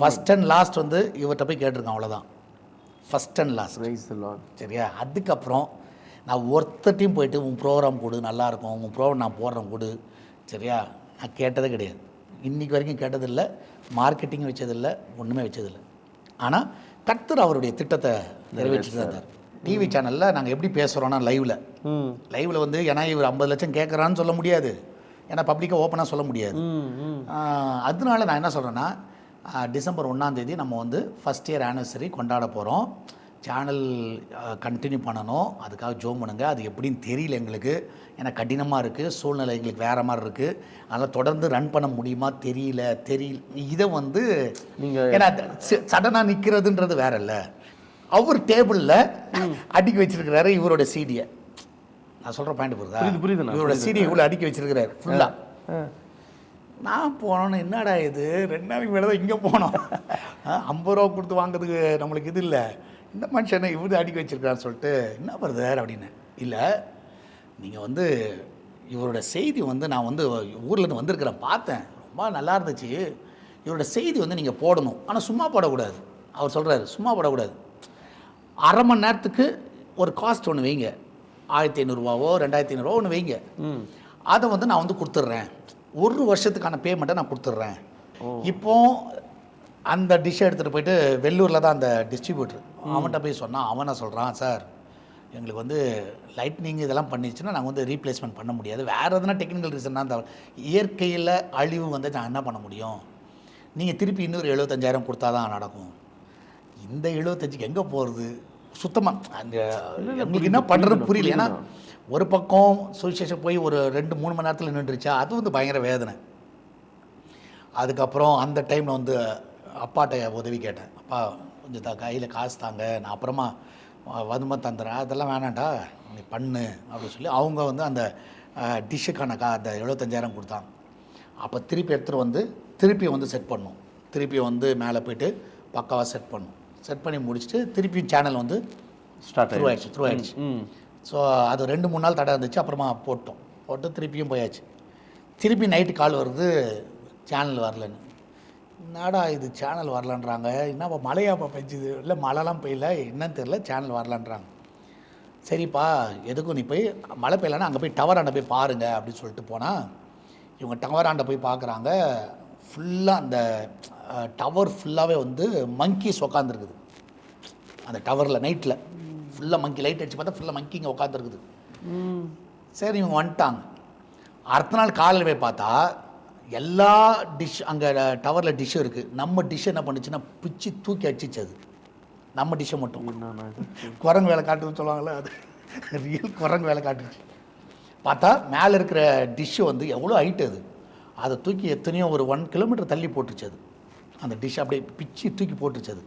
First and last வந்து இவர்கிட்ட போய் கேட்டிருக்கேன், அவ்வளோதான். First and last. சரியா? அதுக்கப்புறம் நான் ஒருத்தட்டையும் போயிட்டு உன் ப்ரோக்ராம் கொடு, நல்லாயிருக்கும், உன் ப்ரோக்ராம் நான் போடுறேன் கொடு, சரியா, நான் கேட்டதே கிடையாது. இன்றைக்கி வரைக்கும் கேட்டதில்லை, மார்க்கெட்டிங் வச்சதில்லை, ஒன்றுமே வச்சதில்லை. ஆனால் கர்த்தர் அவருடைய திட்டத்தை நிறைவேற்றிட்டு தான் இருந்தார். டிவி சேனலில் நாங்கள் எப்படி பேசுகிறோன்னா லைவில் வந்து, ஏன்னா இவர் 50 லட்சம் கேட்குறான்னு சொல்ல முடியாது, ஏன்னா பப்ளிக்காக ஓப்பனாக சொல்ல முடியாது. அதனால நான் என்ன சொல்கிறேன்னா, டிசம்பர் 1ஆம் தேதி நம்ம வந்து ஃபஸ்ட் இயர் ஆனிவர்சரி கொண்டாட போகிறோம். சேனல் கண்டினியூ பண்ணணும், அதுக்காக ஜோம் பண்ணுங்க. அது எப்படின்னு தெரியல எங்களுக்கு, ஏன்னா கடினமாக இருக்குது, சூழ்நிலை எங்களுக்கு வேறு மாதிரி இருக்குது. அதனால் தொடர்ந்து ரன் பண்ண முடியுமா தெரியல. இதை வந்து நீங்கள், ஏன்னா சடனாக நிற்கிறதுன்றது வேற இல்லை. அவர் டேபிளில் அடுக்கி வச்சிருக்கிறாரு இவரோட சீடியை. நான் சொல்கிற பாயிண்ட் புரியுது. இவரோட சீடியை இவ்வளோ அடுக்கி வச்சிருக்கிறாரு ஃபுல்லாக. நான் போனோன்னு, என்னடா இது 2 நாளைக்கு மேலே தான் இங்கே போனோம், 50 ரூபா கொடுத்து வாங்குறதுக்கு நம்மளுக்கு இது இல்லை, இந்த மனுஷனை இவர் அடிக்க வச்சிருக்கான்னு சொல்லிட்டு, என்ன பிரதர் அப்படின்னு. இல்லை, நீங்கள் வந்து இவரோட செய்தி வந்து நான் வந்து ஊர்லேருந்து வந்திருக்கிறேன், பார்த்தேன், ரொம்ப நல்லா இருந்துச்சு, இவரோட செய்தி வந்து நீங்கள் போடணும், ஆனால் சும்மா போடக்கூடாது. அவர் சொல்கிறாரு, சும்மா போடக்கூடாது, அரை மணி நேரத்துக்கு ஒரு காஸ்ட் ஒன்று வைங்க, 1500 ரூபாவோ 2500 ரூபா ஒன்று வைங்க, அதை வந்து நான் வந்து கொடுத்துட்றேன், 1 வருஷத்துக்கான பேமெண்ட்டை நான் கொடுத்துட்றேன். இப்போ அந்த டிஷ்ஷை எடுத்துகிட்டு போயிட்டு வெள்ளூரில் தான் அந்த டிஸ்ட்ரிபியூட்டர், அவன்கிட்ட போய் சொன்னால் அவன் என்ன சொல்கிறான், சார் எங்களுக்கு வந்து லைட்னிங் இதெல்லாம் பண்ணிடுச்சுன்னா நாங்கள் வந்து ரீப்ளேஸ்மெண்ட் பண்ண முடியாது, வேறு எதுனா டெக்னிக்கல் ரீசன்னா அந்த இயற்கையில் அழிவு வந்து நான் என்ன பண்ண முடியும், நீங்கள் திருப்பி இன்னொரு 75,000 கொடுத்தா தான் நடக்கும். இந்த 75க்கு எங்கே போகிறது, சுத்தமாக அந்த எங்களுக்கு என்ன பண்ணுறது புரியல. ஏன்னா ஒரு பக்கம் சுவிசேஷம் போய் ஒரு 2-3 மணி நேரத்தில் நின்றுச்சா, அது வந்து பயங்கர வேதனை. அதுக்கப்புறம் அந்த டைமில் வந்து அப்பாட்ட உதவி கேட்டேன், அப்பா கொஞ்சம் கையில் காசு தாங்க, நான் அப்புறமா வதுமை தந்துடுறேன், அதெல்லாம் வேணாண்டா நீ பண்ணு அப்படின்னு சொல்லி அவங்க வந்து அந்த டிஷ்ஷுக்கான அந்த 75,000 கொடுத்தாங்க. அப்போ திருப்பி எடுத்துகிட்டு வந்து திருப்பி வந்து செட் பண்ணோம், திருப்பி வந்து மேலே போய்ட்டு பக்காவாக செட் பண்ணோம், செட் பண்ணி முடிச்சுட்டு திருப்பியும் சேனல் வந்து த்ரூ ஆயிடுச்சு. ஸோ அது 2-3 நாள் தடை இருந்துச்சு, அப்புறமா போட்டு திருப்பியும் போயாச்சு. திருப்பி நைட்டு கால் வருது, சேனல் வரலன்னு. என்னடா இது சேனல் வரலன்றாங்க, என்னப்பா மழையாப்பா பெஞ்சுது, இல்லை மழைலாம் பெய்யல, என்னன்னு தெரில, சேனல் வரலன்றாங்க. சரிப்பா எதுக்கும் நீ போய் மழை பெய்யலன்னா அங்கே போய் டவர் ஆண்ட போய் பாருங்கள் அப்படின்னு சொல்லிட்டு போனால், இவங்க டவர் ஆண்ட போய் பார்க்குறாங்க, ஃபுல்லாக அந்த டவர் ஃபுல்லாகவே வந்து மங்கீஸ் உக்காந்துருக்குது. அந்த டவரில் நைட்டில் ஃபுல்லாக மங்கி, லைட் அடித்து பார்த்தா ஃபுல்லாக மங்கி இங்கே உட்காந்துருக்குது. சரி இவங்க வந்துட்டாங்க. அடுத்த நாள் காலையில் போய் பார்த்தா எல்லா டிஷ் அங்கே டவரில் டிஷ்ஷும் இருக்குது, நம்ம டிஷ் என்ன பண்ணுச்சுன்னா பிச்சு தூக்கி அடிச்சிச்சு. அது நம்ம டிஷ்ஷை மட்டும் குரங்கு வேலை காட்டுன்னு சொல்லுவாங்களே, அது ரியல் குரங்கு வேலை காட்டுச்சு. பார்த்தா மேலே இருக்கிற டிஷ்ஷு வந்து எவ்வளோ ஹைட்டு, அதை தூக்கி எத்தனையோ ஒரு 1 கிலோமீட்டர் தள்ளி போட்டுருச்சு. அது அந்த டிஷ் அப்படியே பிச்சு தூக்கி போட்டுருச்சு. அது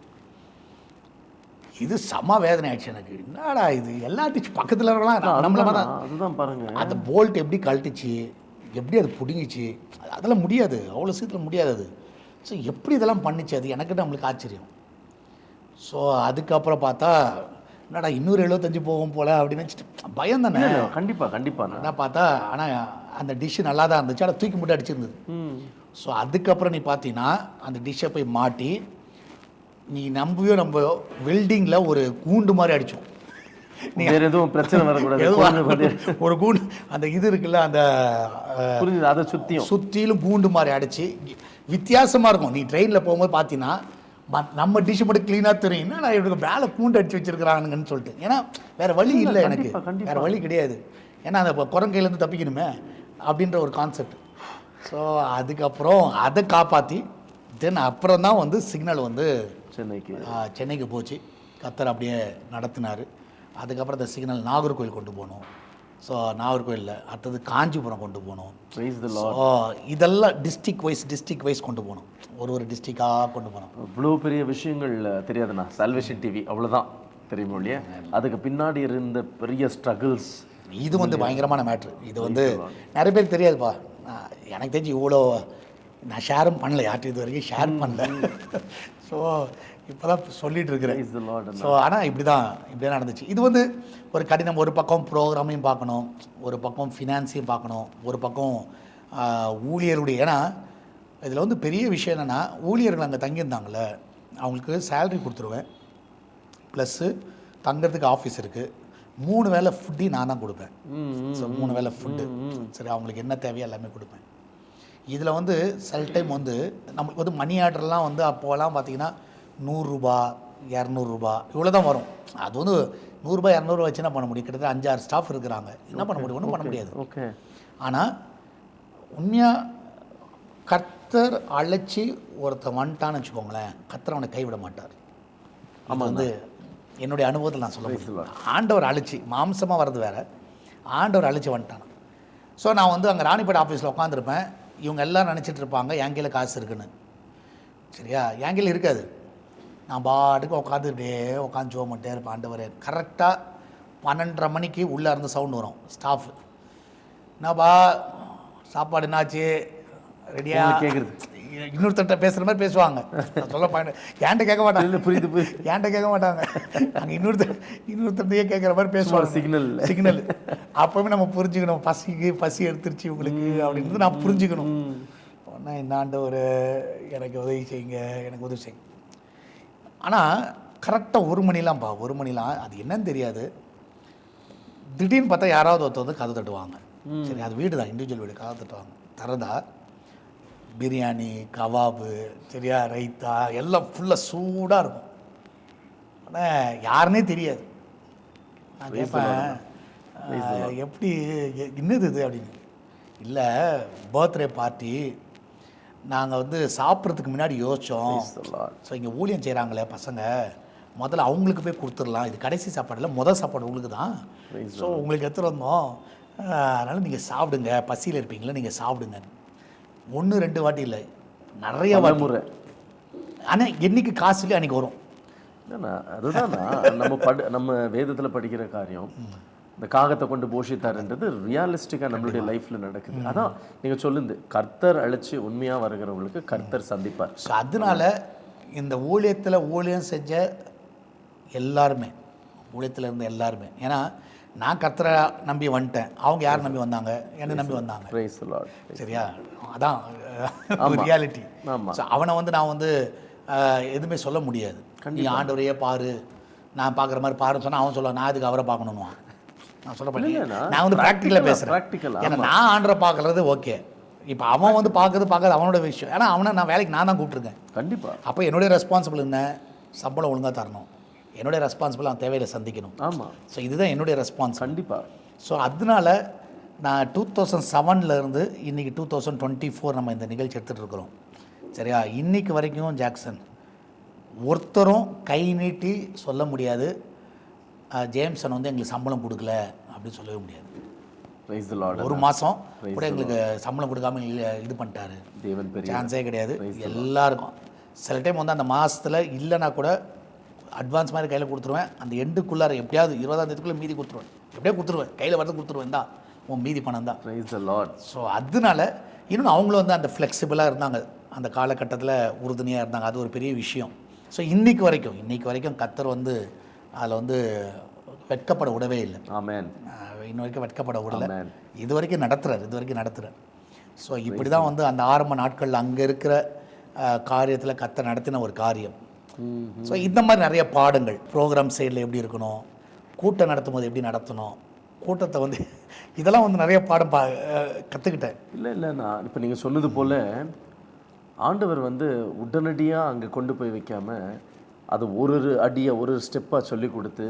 இது செம வேதனை ஆயிடுச்சு எனக்கு. என்னடா இது, எல்லா டிஷ் பக்கத்தில் இருக்கலாம் நம்மள தான். அதுதான் பாருங்கள், அந்த போல்ட் எப்படி கழட்டுச்சு, எப்படி அது பிடுங்கிச்சு, அதெல்லாம் முடியாது, அவ்வளோ சீக்கிரம் முடியாது அது. ஸோ எப்படி இதெல்லாம் பண்ணிச்சு அது, எனக்கு நம்மளுக்கு ஆச்சரியம். ஸோ அதுக்கப்புறம் பார்த்தா என்னடா இன்னொரு 75 போகும் போல் அப்படின்னு நினச்சிட்டு பயம் தானே. கண்டிப்பாக என்ன பார்த்தா, ஆனால் அந்த டிஷ்ஷு நல்லா தான் இருந்துச்சு, ஆனால் தூக்கி மட்டும் அடிச்சிருந்தது. ஸோ அதுக்கப்புறம் நீ பார்த்தீங்கன்னா அந்த டிஷ்ஷை போய் மாட்டி, நீ நம்பவே நம்ம வெல்டிங்கில் ஒரு கூண்டு மாதிரி அடித்தோம். நீங்கள் எதுவும் பிரச்சனை வரக்கூடாது, ஒரு கூண்டு அந்த இது இருக்குல்ல, அந்த அதை சுற்றிலும் கூண்டு மாதிரி அடித்து வித்தியாசமாக இருக்கும். நீ ட்ரெயினில் போகும்போது பார்த்தீங்கன்னா நம்ம டிஷ்ஷு மட்டும் க்ளீனாக தெரியும், என்ன நான் இவனுக்கு மேலே கூண்டு அடித்து வச்சுருக்கிறானுங்கன்னு சொல்லிட்டு. ஏன்னா வேறு வழி இல்லை எனக்கு, வேறு வழி கிடையாது, ஏன்னா அந்த குரங்கையிலேருந்து தப்பிக்கணுமே அப்படின்ற ஒரு கான்செப்ட். ஸோ அதுக்கப்புறம் அதை காப்பாற்றி தென் அப்புறம் தான் வந்து சிக்னல் வந்து சென்னைக்கு போச்சு. கர்த்தர் அப்படியே நடத்தினார். அதுக்கப்புறம் அந்த சிக்னல் நாகர்கோவில் கொண்டு போனோம். ஸோ நாகர்கோவிலில் அடுத்தது காஞ்சிபுரம் கொண்டு போனோம். இதெல்லாம் டிஸ்ட்ரிக் வைஸ் கொண்டு போனோம், ஒரு டிஸ்ட்ரிக்டாக கொண்டு போனோம். இவ்வளோ பெரிய விஷயங்கள் தெரியாதுண்ணா, சால்வேஷன் டிவி அவ்வளோதான் தெரியுமோ இல்லையா, அதுக்கு பின்னாடி இருந்த பெரிய ஸ்ட்ரகிள்ஸ் இது வந்து பயங்கரமான மேட்ரு. இது வந்து நிறைய பேர் தெரியாதுப்பா, எனக்கு தெரிஞ்சு இவ்வளோ நான் ஷேரும் பண்ணல, யார்ட்டு இது வரைக்கும் ஷேர் பண்ணல. ஸோ இப்போ தான் சொல்லிகிட்டு இருக்கிறேன். ஸோ ஆனால் இப்படி தான் நடந்துச்சு. இது வந்து ஒரு கடினம், ஒரு பக்கம் ப்ரோக்ராமையும் பார்க்கணும், ஒரு பக்கம் ஃபினான்ஸையும் பார்க்கணும், ஒரு பக்கம் ஊழியருடைய, ஏன்னா இதில் வந்து பெரிய விஷயம் என்னென்னா, ஊழியர்கள் அங்கே தங்கியிருந்தாங்கள அவங்களுக்கு சேலரி கொடுத்துருவேன், ப்ளஸ்ஸு தங்கிறதுக்கு ஆஃபீஸ் இருக்குது, 3 வேளை ஃபுட்டையும் நான் தான் கொடுப்பேன். ஸோ 3 வேளை ஃபுட்டு சரி, அவங்களுக்கு என்ன தேவையோ எல்லாமே கொடுப்பேன். இதில் வந்து சில டைம் வந்து நம்மளுக்கு வந்து மணி ஆர்டர்லாம் வந்து அப்போலாம் பார்த்திங்கன்னா 100 ரூபா 200 ரூபா இவ்வளோ தான் வரும். அது வந்து 100 ரூபா 200 ரூபா வச்சு என்ன பண்ண முடியும்? கிட்டத்தட்ட 5-6 ஸ்டாஃப் இருக்கிறாங்க, என்ன பண்ண முடியும்? ஒன்றும் பண்ண முடியாது. ஓகே. ஆனால் உண்மையாக கர்த்தர் அழைச்சி ஒருத்தன் வந்துட்டான்னு வச்சுக்கோங்களேன், கர்த்தர் அவனை கைவிட மாட்டார். ஆமாம், வந்து என்னுடைய அனுபவத்தில் நான் சொல்ல முடியும். ஆண்டவர் அழைச்சி மாம்சமாக வர்றது வேறு, ஆண்டவர் அழைச்சி வந்துட்டான். ஸோ நான் வந்து அங்கே ராணிப்பேட்டை ஆஃபீஸில் உட்காந்துருப்பேன், இவங்க எல்லாம் நினச்சிட்டு இருப்பாங்க என் கையில் காசு இருக்குன்னு. சரியா? என் கையில் இருக்காது. நான் பாட்டுக்கு உட்காந்துக்கிட்டே உட்காந்து ஜோமட்டே இருப்பேன். ஆண்டவரே, கரெக்டாக 12:30 மணிக்கு உள்ளே இருந்து சவுண்டு வரும். ஸ்டாஃபு என்னப்பா சாப்பாடு என்னாச்சு ரெடியாக கேட்குறது, இன்னொருத்தட்ட பேசுகிற மாதிரி பேசுவாங்க. நான் சொல்ல பாயிண்ட் என்கிட்ட கேட்க மாட்டாங்க. புரியுது என்கிட்ட கேட்க மாட்டாங்க, அங்கே இன்னொருத்தட்டையே கேட்குற மாதிரி பேசுவாங்க. சிக்னல் அப்போவுமே நம்ம புரிஞ்சுக்கணும், பசி எடுத்துருச்சு உங்களுக்கு அப்படின்றது நான் புரிஞ்சுக்கணும். ஒன்றா இந்தாண்ட ஒரு எனக்கு உதவி செய்யுங்க, எனக்கு உதவி செய்யுங்க. ஆனால் கரெக்டாக 1 மணிலாம்ப்பா, 1 மணிலாம் அது என்னன்னு தெரியாது. திடீர்னு பார்த்தா யாராவது ஒருத்தர் வந்து கதை தட்டுவாங்க. சரி, அது வீடு தான், இண்டிவிஜுவல் வீடு. கதை தட்டுவாங்க, திறந்தா பிரியாணி, கபாபு, சரியா, ரைத்தா எல்லாம் ஃபுல்லாக சூடாக இருக்கும். ஆனால் யாருன்னே தெரியாது. நான் கேட்பேன், எப்படி என்னது இது அப்படின்னு. இல்லை, பர்த்டே பார்ட்டி, நாங்கள் வந்து சாப்பிட்றதுக்கு முன்னாடி யோசித்தோம். ஸோ இங்கே ஊழியம் செய்கிறாங்களே பசங்க, முதல்ல அவங்களுக்கு போய் கொடுத்துடலாம், இது கடைசி சாப்பாடு இல்லை, முதல் சாப்பாடு உங்களுக்கு தான். ஸோ உங்களுக்கு எடுத்துகிட்டு வந்தோம், அதனால் நீங்கள் சாப்பிடுங்க, பசியில் இருப்பீங்களா, நீங்கள் சாப்பிடுங்க. 1-2 வாட்டி இல்லை, நிறைய வாட்டி. ஆனால் என்றைக்கு காசு இல்லை அன்றைக்கி வரும். அதுதான் நம்ம வேதத்தில் படிக்கிற காரியம். இந்த காகத்தை கொண்டு போஷித்தாருன்றது ரியாலிஸ்டிக்காக நம்மளுடைய லைஃப்பில் நடக்குது. அதான் நீங்கள் சொல்லுது, கர்த்தர் அழைச்சி உண்மையாக வருகிறவங்களுக்கு கர்த்தர் சந்திப்பார். ஸோ அதனால இந்த ஊழியம் செஞ்ச எல்லாருமே, ஊழியத்தில் இருந்த எல்லாருமே, ஏன்னா நான் கர்த்தரை நம்பி வந்துட்டேன், அவங்க யார் நம்பி வந்தாங்க? என்னை நம்பி வந்தாங்க. சரியா? அதான் ரியாலிட்டி. ஸோ அவனை வந்து நான் வந்து எதுவுமே சொல்ல முடியாது. நீ ஆண்டவரையே பாரு, நான் பார்க்குற மாதிரி பாருன்னு சொன்னால் அவன் சொல்லுவான், நான் அதுக்கு அவரை பார்க்கணுன்னுவான். நான் சொல்ல பண்ணேன், நான் வந்து ப்ராக்டிக்கலாக பேசுகிறேன். ஏன்னா நான் ஆண்டரை பார்க்குறது ஓகே, இப்போ அவன் வந்து பார்க்கறது அவனோட விஷயம். ஏன்னா அவனை நான் வேலைக்கு நான் தான் கூப்பிட்ருக்கேன். கண்டிப்பாக. அப்போ என்னுடைய ரெஸ்பான்சிபிள் என்ன? சம்பளம் ஒழுங்காக தரணும், என்னுடைய ரெஸ்பான்சிபிள் அவன் தேவையில் சந்திக்கணும். ஆமாம். ஸோ இதுதான் என்னுடைய ரெஸ்பான்ஸ். கண்டிப்பாக. ஸோ அதனால நான் 2007 இருந்து இன்றைக்கி 2024 நம்ம இந்த நிகழ்ச்சி எடுத்துகிட்டு இருக்கிறோம். சரியா? இன்றைக்கு வரைக்கும் ஜாக்சன் ஒருத்தரும் கை நீட்டி சொல்ல முடியாது, ஜேம்சன் வந்து எங்களுக்கு சம்பளம் கொடுக்கல அப்படின்னு சொல்லவே முடியாது. ஒரு மாதம் கூட எங்களுக்கு சம்பளம் கொடுக்காம இது பண்ணிட்டாரு, சான்ஸே கிடையாது. எல்லாருக்கும் சில டைம் வந்து அந்த மாதத்தில் இல்லைன்னா கூட அட்வான்ஸ் மாதிரி கையில் கொடுத்துருவேன். அந்த எண்டுக்குள்ளார எப்படியாவது 20ஆம் தேதிக்குள்ளே மீதி கொடுத்துருவேன், எப்படியே கொடுத்துருவேன், கையில் வரது கொடுத்துருவேன் தான், உன் மீதி பணம் தான். ஸோ அதனால இன்னும் அவங்களும் வந்து அந்த ஃப்ளெக்சிபிளாக இருந்தாங்க, அந்த காலகட்டத்தில் உறுதுணையாக இருந்தாங்க. அது ஒரு பெரிய விஷயம். ஸோ இன்றைக்கு வரைக்கும் கர்த்தர் வந்து அதில் வந்து வெட்கப்பட விடவே இல்லை. ஆமென். இன்ன வரைக்கும் வெட்கப்பட விடலை. இது வரைக்கும் நடத்துகிறார். ஸோ இப்படி தான் வந்து அந்த ஆரம்ப நாட்களில் அங்கே இருக்கிற காரியத்தில் கர்த்தர் நடத்தின ஒரு காரியம். ஸோ இந்த மாதிரி நிறைய பாடங்கள், ப்ரோக்ராம் சைடில் எப்படி இருக்கணும், கூட்டம் நடத்தும் போது எப்படி நடத்தணும், கூட்டத்தை வந்து இதெல்லாம் வந்து நிறைய பாடம் கற்றுக்கிட்டேன். இல்லை நான் இப்போ நீங்கள் சொன்னது போல் ஆண்டவர் வந்து உடனடியாக அங்கே கொண்டு போய் வைக்காமல் அது ஒரு அடியாக ஒரு ஸ்டெப்பாக சொல்லி கொடுத்து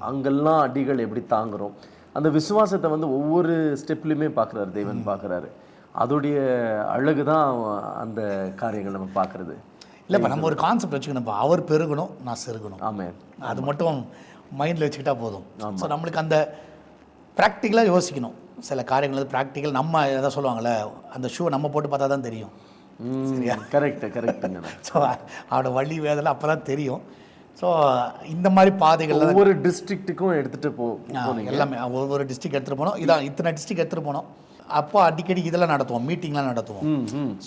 அங்கெல்லாம் அடிகள் எப்படி தாங்குகிறோம், அந்த விசுவாசத்தை வந்து ஒவ்வொரு ஸ்டெப்லையுமே பார்க்குறாரு தேவன், பார்க்குறாரு. அதோடைய அழகு தான் அந்த காரியங்கள் நம்ம பார்க்குறது. இல்லைப்பா, நம்ம ஒரு கான்செப்ட் வச்சுக்கணும்ப்பா, அவர் பெருகணும், நான் செருகணும். ஆமாம், அது மட்டும் மைண்டில் வச்சுக்கிட்டா போதும். ஸோ நம்மளுக்கு அந்த ப்ராக்டிக்கலாக யோசிக்கணும். சில காரியங்கள் ப்ராக்டிக்கல், நம்ம எதாவது சொல்லுவாங்கள்ல, அந்த ஷூ நம்ம போட்டு பார்த்தா தான் தெரியும். சரியா? கரெக்டுங்க. ஸோ அவனோட வலி வேதனை அப்போ தான் தெரியும். ஸோ இந்த மாதிரி பாதைகள் ஒவ்வொரு டிஸ்ட்ரிக்ட்டுக்கும் எடுத்துகிட்டு எல்லாமே ஒவ்வொரு டிஸ்ட்ரிக்ட் எடுத்துகிட்டு போனோம். இதான் இத்தனை டிஸ்ட்ரிக்ட் எடுத்துகிட்டு போனோம். அப்போ அடிக்கடி இதெல்லாம் நடத்துவோம், மீட்டிங்லாம் நடத்துவோம்.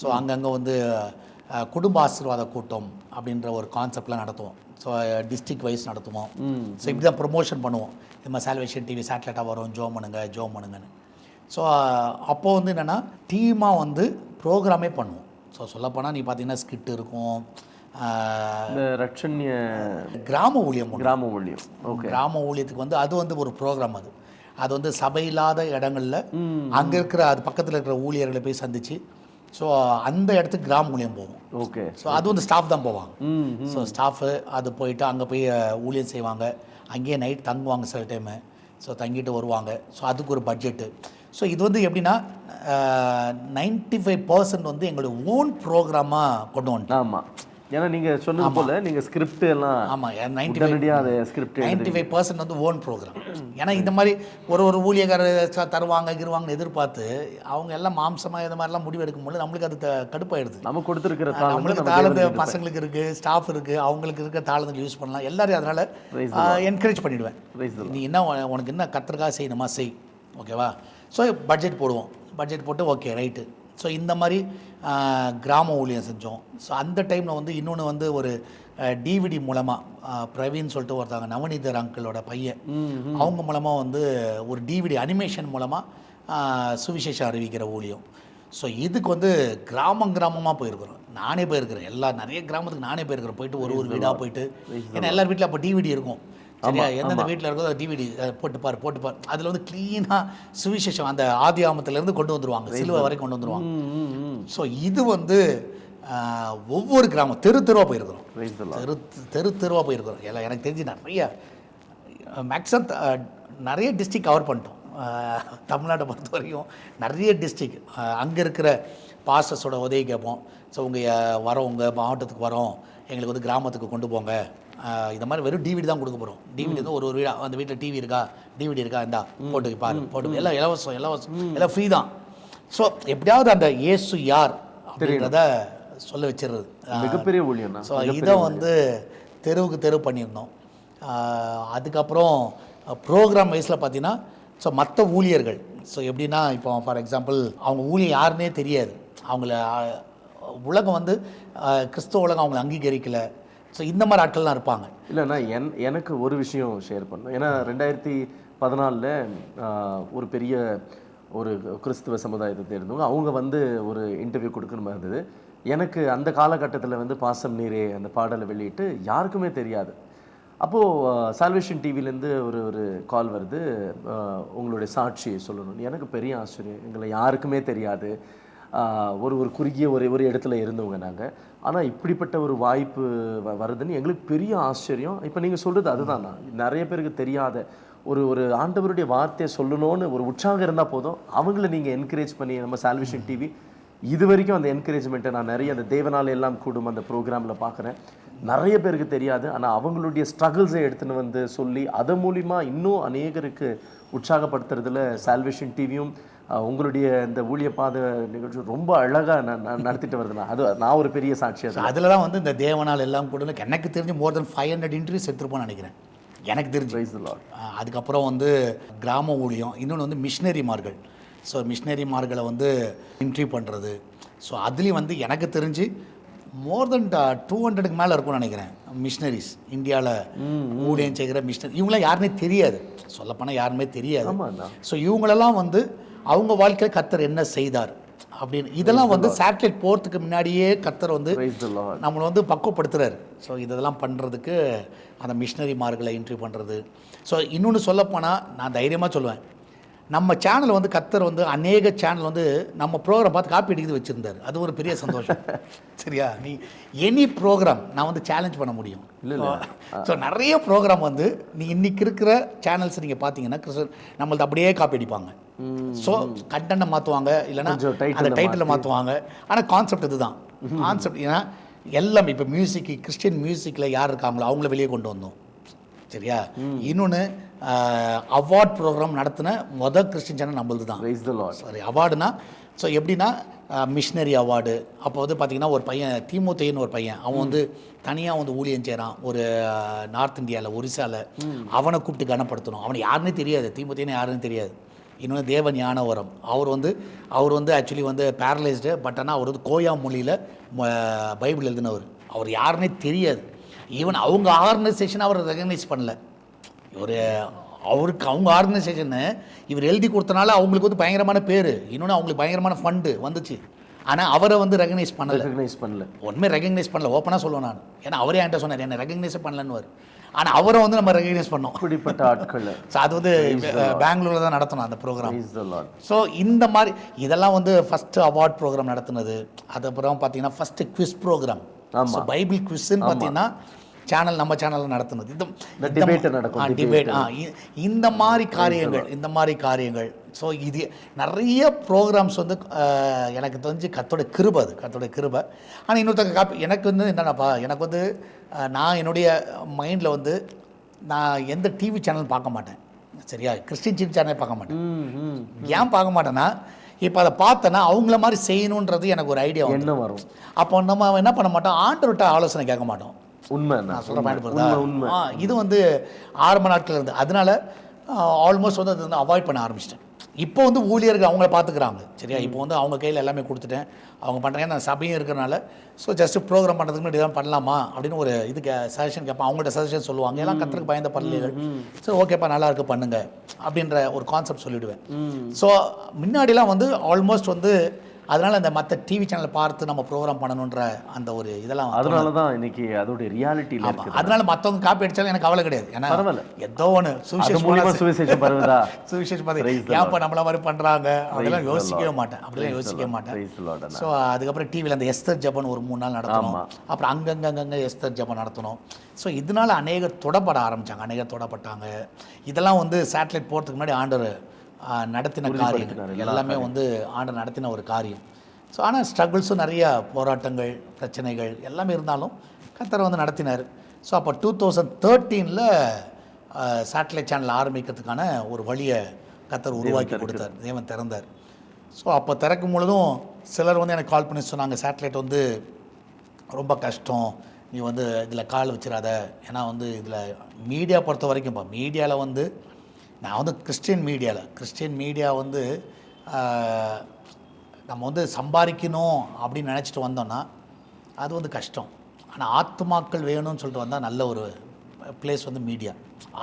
ஸோ அங்கங்கே வந்து குடும்ப ஆசீர்வாத கூட்டம் அப்படின்ற ஒரு கான்செப்ட்லாம் நடத்துவோம். ஸோ டிஸ்ட்ரிக்ட் வைஸ் நடத்துவோம். ஸோ இப்படி தான் ப்ரொமோஷன் பண்ணுவோம். இது மாதிரி சால்வேஷன் டிவி சேட்டலைட்டாக வரும், ஜோம் பண்ணுங்கன்னு. ஸோ அப்போது வந்து என்னென்னா டீமாக வந்து ப்ரோக்ராமே பண்ணுவோம். ஸோ ஸோ சொல்லப்போனால் நீ பார்த்தீங்கன்னா ஸ்கிட் இருக்கும், இந்த ரட்சண்ய கிராம ஊழியம் ஒண்ணு. கிராம ஊழியம். ஓகே. கிராம ஊழியத்துக்கு வந்து அது வந்து ஒரு ப்ரோக்ராம். அது வந்து சபை இல்லாத இடங்களில் அங்கே இருக்கிற அது பக்கத்தில் இருக்கிற ஊழியர்களை போய் சந்தித்து, ஸோ அந்த இடத்துக்கு கிராம ஊழியம் போவோம். ஓகே. ஸோ அது வந்து ஸ்டாஃப் தான் போவாங்க. ஸோ ஸ்டாஃபு அது போயிட்டு அங்கே போய் ஊழியம் செய்வாங்க. அங்கேயே நைட் தங்குவாங்க சில டைமு. ஸோ தங்கிட்டு வருவாங்க. ஸோ அதுக்கு ஒரு பட்ஜெட்டு. ஸோ இது வந்து எப்படின்னா 95% வந்து எங்களுடைய ஓன் ப்ரோக்ராமாக கொண்டு வந்துட்டோம். ஆமாம், ஏன்னா நீங்கள் சொன்னது போல் நீங்கள் ஸ்கிரிப்ட் எல்லாம் ஆமாம், 95% வந்து ஓன் ப்ரோக்ராம். ஏன்னா இந்த மாதிரி ஒரு ஊழியக்காரர் தருவாங்கன்னு எதிர்பார்த்து அவங்க எல்லாம் மாம்சமாக இந்த மாதிரிலாம் முடிவு எடுக்கும்போது நம்மளுக்கு அது கடுப்பாயிடுது. நம்ம கொடுத்துருக்கிற நம்மளுக்கு தாளந்து பசங்களுக்கு இருக்குது, ஸ்டாஃப் இருக்குது, அவங்களுக்கு இருக்க தாளந்துகள் யூஸ் பண்ணலாம். எல்லாரையும் அதனால் என்கரேஜ் பண்ணிவிடுவேன். நீ என்ன உனக்கு என்ன கத்திரிக்காய் செய்யணுமா செய், ஓகேவா? ஸோ பட்ஜெட் போடுவோம். பட்ஜெட் போட்டு ஓகே ரைட்டு. ஸோ இந்த மாதிரி கிராம ஊழியம் செஞ்சோம். ஸோ அந்த டைமில் வந்து இன்னொன்று வந்து ஒரு டிவிடி மூலமாக பிரவீன் சொல்லிட்டு ஒருத்தாங்க, நவநீதர் அங்கிளோட பையன், அவங்க மூலமாக வந்து ஒரு டிவிடி அனிமேஷன் மூலமாக சுவிசேஷம் அறிவிக்கிற ஊழியம். ஸோ இதுக்கு வந்து கிராமமாக போயிருக்கிறோம். நானே போயிருக்கிறேன். நிறைய கிராமத்துக்கு நானே போயிருக்கிறேன். போயிட்டு ஒரு வீடாக போயிட்டு, ஏன்னா எல்லார் வீட்டில் அப்போ டிவிடி இருக்கும் சரியா, எந்தெந்த வீட்டில் இருக்கோ டிவிடி போட்டுப்பார். அதில் வந்து க்ளீனாக சுவிசேஷம் அந்த ஆதி ஆமத்திலேருந்து கொண்டு வந்துடுவாங்க, சிலுவை வரைக்கும் கொண்டு வந்துடுவாங்க. ஸோ இது வந்து ஒவ்வொரு கிராமம் தெருவாக போயிருக்கிறோம். தெருவாக போயிருக்கிறோம். எல்லாம் எனக்கு தெரிஞ்சு மேக்ஸிமம் நிறைய டிஸ்ட்ரிக்ட் கவர் பண்ணிட்டோம். தமிழ்நாட்டை பொறுத்த வரைக்கும் நிறைய டிஸ்ட்ரிக்ட். அங்கே இருக்கிற பாஸ்டர்ஸோட உதவி கேட்போம். ஸோ உங்கள் வரோம், உங்கள் மாவட்டத்துக்கு வரோம், எங்களுக்கு வந்து கிராமத்துக்கு கொண்டு போங்க. இந்த மாதிரி வெறும் டிவிடி தான் கொடுக்க போகிறோம். டிவிடி வந்து ஒரு வீடா, அந்த வீட்டில் டிவி இருக்கா, டிவிடி இருக்கா, இந்தா போட்டு பாரு, போட்டு எல்லாம் இலவசம் எல்லாம் ஃப்ரீ தான். ஸோ எப்படியாவது அந்த இயேசு யார் அப்படின்றத சொல்ல வச்சிடுறது மிகப்பெரிய ஊழியம். ஸோ இதை வந்து தெரு பண்ணியிருந்தோம். அதுக்கப்புறம் ப்ரோக்ராம் வைஸில் பார்த்தீங்கன்னா, ஸோ மற்ற ஊழியர்கள், ஸோ எப்படின்னா இப்போ ஃபார் எக்ஸாம்பிள் அவங்க ஊழியம் யாருன்னே தெரியாது, அவங்கள உலகம் வந்து கிறிஸ்தவ உலகம் அவங்களை அங்கீகரிக்கலை. ஸோ இந்த மாதிரி ஆட்கள்லாம் இருப்பாங்க. இல்லைண்ணா, எனக்கு ஒரு விஷயம் ஷேர் பண்ணணும். ஏன்னா 2014 ஒரு பெரிய ஒரு கிறிஸ்துவ சமுதாயத்தை தேர்ந்தவங்க அவங்க வந்து ஒரு இன்டர்வியூ கொடுக்கணுமா இருந்தது. எனக்கு அந்த காலகட்டத்தில் வந்து பாசம் நீரே அந்த பாடலை வெளியிட்டு யாருக்குமே தெரியாது. அப்போது சால்வேஷன் டிவிலேருந்து ஒரு கால் வருது, உங்களுடைய சாட்சியை சொல்லணும்னு. எனக்கு பெரிய ஆச்சரியம், எங்களை யாருக்குமே தெரியாது, ஒரு குறுகிய ஒரு இடத்துல இருந்தவங்க நாங்கள். ஆனால் இப்படிப்பட்ட ஒரு வாய்ப்பு வருதுன்னு எங்களுக்கு பெரிய ஆச்சரியம். இப்போ நீங்கள் சொல்கிறது அதுதான், நிறைய பேருக்கு தெரியாத ஒரு ஆண்டவருடைய வார்த்தையை சொல்லணும்னு ஒரு உற்சாகம் இருந்தால் போதும், அவங்கள நீங்கள் என்கரேஜ் பண்ணி நம்ம சால்வேஷன் டிவி இது வரைக்கும் அந்த என்கரேஜ்மெண்ட்டை நான் நிறைய அந்த தேவனால் எல்லாம் கூடும் அந்த ப்ரோக்ராமில் பார்க்குறேன். நிறைய பேருக்கு தெரியாது, ஆனால் அவங்களுடைய ஸ்ட்ரகிள்ஸை எடுத்துன்னு வந்து சொல்லி அதன் மூலிமா இன்னும் அநேகருக்கு உற்சாகப்படுத்துறதுல சால்வேஷன் டிவியும் உங்களுடைய இந்த ஊழிய பாத நிகழ்ச்சி ரொம்ப அழகாக நடத்திட்டு வருதுண்ணா. அது நான் ஒரு பெரிய சாட்சியாக. அதில் தான் வந்து இந்த தேவனால் எல்லாம் கூட எனக்கு தெரிஞ்சு மோர் தென் 500 இன்டர்வியூஸ் எடுத்துருப்போம்னு நினைக்கிறேன் எனக்கு தெரிஞ்சு. அதுக்கப்புறம் வந்து கிராம ஊழியம், இன்னொன்று வந்து மிஷினரிமார்கள். ஸோ மிஷினரிமார்களை வந்து இன்டர்வியூ பண்ணுறது. ஸோ அதுலேயும் வந்து எனக்கு தெரிஞ்சு மோர் தென் 200க்கு மேலே இருக்கும்னு நினைக்கிறேன் மிஷினரிஸ் இந்தியாவில் ஊழியம் செய்கிற மிஷினரி. இவங்களாம் யாருமே தெரியாது, சொல்லப்போனால் யாருமே தெரியாது. ஸோ இவங்களெல்லாம் வந்து அவங்க வாழ்க்கையில் கர்த்தர் என்ன செய்தார் அப்படின்னு இதெல்லாம் வந்து சேட்டலைட் போகிறதுக்கு முன்னாடியே கர்த்தர் வந்து நம்மளை வந்து பக்குவப்படுத்துகிறார். ஸோ இதெல்லாம் பண்ணுறதுக்கு அந்த மிஷினரிமார்களை இன்டர்வியூ பண்ணுறது. ஸோ இன்னொன்று சொல்லப்போனால் நான் தைரியமாக சொல்லுவேன், நம்ம சேனல் வந்து கர்த்தர் வந்து அநேக சேனல் வந்து நம்ம ப்ரோக்ராம் பார்த்து காப்பி அடிக்கிறது வச்சுருந்தார். அது ஒரு பெரிய சந்தோஷம். சரியா, நீ எனி ப்ரோக்ராம் நான் வந்து சேலஞ்ச் பண்ண முடியும். ஸோ நிறைய ப்ரோக்ராம் வந்து நீ இன்றைக்கி இருக்கிற சேனல்ஸ் நீங்கள் பார்த்தீங்கன்னா நம்மள்ட்ட அப்படியே காப்பி அடிப்பாங்க. ஸோ கண்டென்ட்டை மாற்றுவாங்க, இல்லைன்னா அந்த டைட்டிலை மாற்றுவாங்க. ஆனால் கான்செப்ட் இதுதான் கான்செப்ட். ஏன்னா எல்லாம் இப்போ மியூசிக்கு கிறிஸ்டியன் மியூசிக்கில் யார் இருக்காங்களோ அவங்கள வெளியே கொண்டு வந்தோம். சரியா, இன்னொன்று அவார்ட் ப்ரோக்ராம் நடத்தின கிறிஸ்டின் சேனல் நம்மளது தான். சாரி, அவார்டுனா ஸோ எப்படின்னா மிஷினரி அவார்டு. அப்போ வந்து பார்த்திங்கன்னா ஒரு பையன் தீமோத்தேயுன்னு ஒரு பையன், அவன் வந்து தனியாக வந்து ஊழியம் செய்கிறான் ஒரு நார்த் இந்தியாவில் ஒரிசாவில். அவனை கூப்பிட்டு கனப்படுத்தணும். அவனை யாருன்னே தெரியாது, தீமோத்தேயுன்னு யாருன்னு தெரியாது. இன்னொன்று தேவன் ஞானவரம், அவர் வந்து ஆக்சுவலி வந்து பேரலைஸ்டு. பட் ஆனால் அவர் வந்து கோயா மொழியில் பைபிள் எழுதினவர். அவர் யாருன்னே தெரியாது. ஈவன் அவங்க ஆர்கனைசேஷன் அவர் ரெகக்னைஸ் பண்ணல. அவங்க ஆர்கனைசேஷன்னு இவர் எழுதி கொடுத்தனால அவங்களுக்கு வந்து பயங்கரமான பேர், இன்னொன்று அவங்களுக்கு பயங்கரமான ஃபண்டு வந்துச்சு. ஆனால் அவரை வந்து ரெகனைஸ் பண்ணல, ரெகக்னைஸ் பண்ணல. ஒன்றுமே ரெகக்னைஸ் பண்ணல, ஓப்பனாக சொல்லுவேன் நான். ஏன்னா அவரே என்கிட்ட சொன்னார் என்ன ரெகக்னைஸே பண்ணலன்னு. ஆனால் அவரை வந்து நம்ம ரெகக்னைஸ் பண்ணோம். இப்படிப்பட்ட ஆட்கள். ஸோ அது வந்து பெங்களூரில் தான் நடத்தணும் அந்த programme. Praise the Lord. So இந்த மாதிரி இதெல்லாம் வந்து ஃபஸ்ட்டு அவார்ட் ப்ரோக்ராம் நடத்துனது. அதுக்கப்புறம் பார்த்தீங்கன்னா first quiz program, so Bible குவிஸ்ன்னு பார்த்தீங்கன்னா நம்ம சேனலில் நடத்துனது. டிபேட் நடக்கும், டிபேட். இந்த மாதிரி காரியங்கள். ஸோ இது நிறைய ப்ரோக்ராம்ஸ் வந்து எனக்கு தெரிஞ்சு கர்த்தருடைய கிருபை. ஆனால் இன்னொருத்தங்க எனக்கு வந்து என்னென்னப்பா, எனக்கு வந்து நான் என்னுடைய மைண்டில் வந்து நான் எந்த டிவி சேனல் பார்க்க மாட்டேன், சரியா, கிறிஸ்டின் டிவி சேனல் பார்க்க மாட்டேன். ஏன் பார்க்க மாட்டேன்னா, இப்போ அதை பார்த்தேன்னா அவங்கள மாதிரி செய்யணுன்றது எனக்கு ஒரு ஐடியா என்ன வரும். அப்போ நம்ம என்ன பண்ண மாட்டோம், ஆண்டவர்கிட்ட ஆலோசனை கேட்க மாட்டோம். உண்மை நான் சொல்கிற மாதிரி இது வந்து ஆரம்ப நாட்கள் இருந்து. அதனால ஆல்மோஸ்ட் வந்து அது வந்து அவாய்ட் பண்ண ஆரம்பிச்சிட்டேன். இப்போ வந்து ஊழியர்கள் அவங்கள பார்த்துக்கிறாங்க, சரியா. இப்போ வந்து அவங்க கையில் எல்லாமே கொடுத்துட்டேன், அவங்க பண்ணுறாங்க. நான் சபையும் இருக்கிறனால ஸோ ஜஸ்ட்டு ப்ரோக்ராம் பண்ணுறதுக்கு முன்னாடி இதெல்லாம் பண்ணலாமா அப்படின்னு ஒரு இதுக்கு சஜஷன் கேட்பேன். அவங்கள்ட்ட சஜஷன் சொல்லுவாங்க, எல்லாம் கர்த்தருக்கு பயந்த பள்ளிகள். ஸோ ஓகேப்பா நல்லா இருக்கு பண்ணுங்க அப்படின்ற ஒரு கான்செப்ட் சொல்லிவிடுவேன். ஸோ முன்னாடிலாம் வந்து ஆல்மோஸ்ட் வந்து அதனால் அந்த மற்ற டிவி சேனலை பார்த்து நம்ம ப்ரோக்ராம் பண்ணணுன்ற அந்த ஒரு இதெல்லாம், அதனால தான் இன்னைக்கு அதோடைய ரியாலிட்டியில் இருக்குது. அதனால மற்றவங்க காப்பி அடித்தாலும் எனக்கு கவலை கிடையாது. ஏன்னா ஏதோ ஒன்று சுவிசேஷம் பரவுதா, சுவிசேஷம் பார்த்து ஏன்ப்பா நம்மள மாதிரி பண்ணுறாங்க அதெல்லாம் யோசிக்கவே மாட்டேன். ஸோ அதுக்கப்புறம் டிவியில் அந்த எஸ்தர் ஜபன் ஒரு 3 நாள் நடத்தணும். அப்புறம் அங்கங்கே எஸ்தர் ஜபன் நடத்தணும். ஸோ இதனால அநேகர் தொடப்பட்டாங்க. இதெல்லாம் வந்து சேட்டலைட் போகிறதுக்கு முன்னாடி ஆண்டவர் நடத்தின காரியங்கள் எல்லாமே வந்து ஆண்டு நடத்தின ஒரு காரியம். ஸோ ஆனால் ஸ்ட்ரகிள்ஸும் நிறைய போராட்டங்கள் பிரச்சனைகள் எல்லாமே இருந்தாலும் கர்த்தர் வந்து நடத்தினார். ஸோ அப்போ 2013 சேட்டலைட் சேனல் ஆரம்பிக்கிறதுக்கான ஒரு வழியை கர்த்தர் உருவாக்கி கொடுத்தார், தேவன் திறந்தார். ஸோ அப்போ திறக்கும் பொழுதும் சிலர் வந்து எனக்கு கால் பண்ணி சொன்னாங்க, சேட்டலைட் வந்து ரொம்ப கஷ்டம், நீ வந்து இதில் கால் வச்சிடாத. ஏன்னா வந்து இதில் மீடியா பொறுத்த வரைக்கும் மீடியாவில் வந்து நான் வந்து கிறிஸ்டியன் மீடியா வந்து நம்ம வந்து சம்பாதிக்கணும் அப்படின்னு நினச்சிட்டு வந்தோன்னா அது வந்து கஷ்டம். ஆனால் ஆத்துமாக்கள் வேணும்னு சொல்லிட்டு வந்தால் நல்ல ஒரு பிளேஸ் வந்து மீடியா.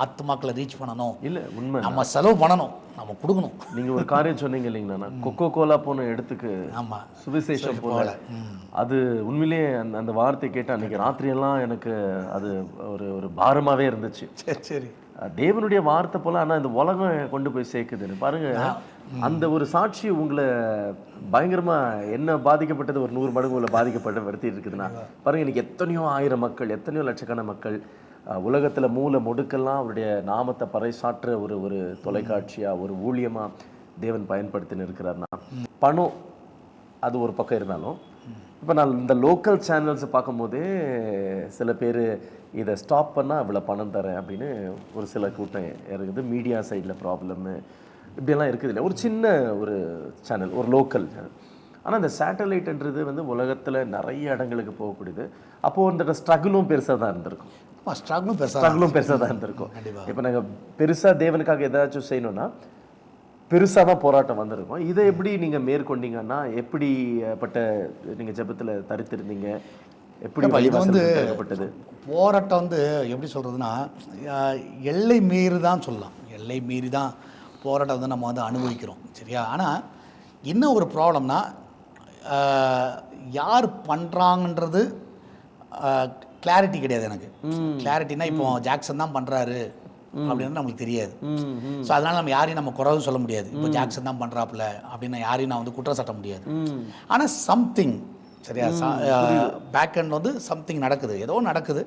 ஆத்துமாக்களை ரீச் பண்ணணும், இல்லை உண்மை, நம்ம செலவு பண்ணணும், நம்ம கொடுக்கணும். நீங்கள் ஒரு காரியம் சொன்னீங்க இல்லைங்கண்ணா, கொக்கோ கோலா போன இடத்துக்கு ஆமாம் சுவிசேஷம் போல. அது உண்மையிலே அந்த வார்த்தை கேட்டால் அன்றைக்கி ராத்திரியெல்லாம் எனக்கு அது ஒரு பாரமாகவே இருந்துச்சு. சரி தேவனுடைய வார்த்தை போல, ஆனால் இந்த உலகம் கொண்டு போய் சேர்க்குதுன்னு பாருங்க. அந்த ஒரு சாட்சி உங்களை பயங்கரமாக என்ன பாதிக்கப்பட்டது ஒரு 100 மடங்கு உங்களை பாதிக்கப்பட்டு வருத்தி இருக்குதுன்னா பாருங்க. இன்னைக்கு எத்தனையோ ஆயிரம் மக்கள், எத்தனையோ லட்சக்கணக்கான மக்கள் உலகத்தில் மூல முடுக்கெல்லாம் அவருடைய நாமத்தை பறைசாற்ற ஒரு தொலைக்காட்சியாக ஒரு ஊழியமாக தேவன் பயன்படுத்தின்னு இருக்கிறார்னா, பணம் அது ஒரு பக்கம் இருந்தாலும் இப்போ நான் இந்த லோக்கல் சேனல்ஸை பார்க்கும்போதே சில பேர் இதை ஸ்டாப் பண்ணால் இவ்வளோ பணம் தரேன் அப்படின்னு ஒரு சில கூட்டம் இருக்குது. மீடியா சைடில் ப்ராப்ளம்மு இப்படியெல்லாம் இருக்குது இல்லை, ஒரு சின்ன ஒரு சேனல், ஒரு லோக்கல் சேனல். ஆனால் இந்த சேட்டலைட்ன்றது வந்து உலகத்தில் நிறைய இடங்களுக்கு போகக்கூடியது. அப்போது இந்த ஸ்ட்ரகிளும் பெருசாக தான் இருந்திருக்கும். ஸ்ட்ரகிளும் பெருசாக தான் இருந்திருக்கும். இப்போ நாங்கள் பெருசாக தேவனுக்காக ஏதாச்சும் செய்யணும்னா பெருசாக தான் போராட்டம் வந்திருக்கும். இதை எப்படி நீங்கள் மேற்கொண்டீங்கன்னா, எப்படிப்பட்ட நீங்கள் ஜெபத்தில் தரித்திருந்தீங்க, எப்படி இது வந்து பட்டது போராட்டம் வந்து எப்படி சொல்கிறதுனா எல்லை மீறி தான் சொல்லலாம். எல்லை மீறி தான் போராட்டம் வந்து நம்ம வந்து அனுபவிக்கிறோம், சரியா. ஆனால் என்ன ஒரு ப்ராப்ளம்னா, யார் பண்ணுறாங்கன்றது கிளாரிட்டி கிடையாது எனக்கு. கிளாரிட்டினா இப்போ ஜாக்சன் தான் பண்ணுறாரு அப்படின்னு நம்மளுக்கு தெரியாது. ஸோ அதனால் நம்ம யாரையும் நம்ம குறவும் சொல்ல முடியாது. இப்போ ஜாக்சன் தான் பண்ணுறாப்புல அப்படின்னு யாரையும் நான் வந்து குற்றம் சாட்ட முடியாது. ஆனால் சம்திங், சரியா, பேக் எண்ட் வந்து சம்திங் நடக்குது, ஏதோ நடக்குது.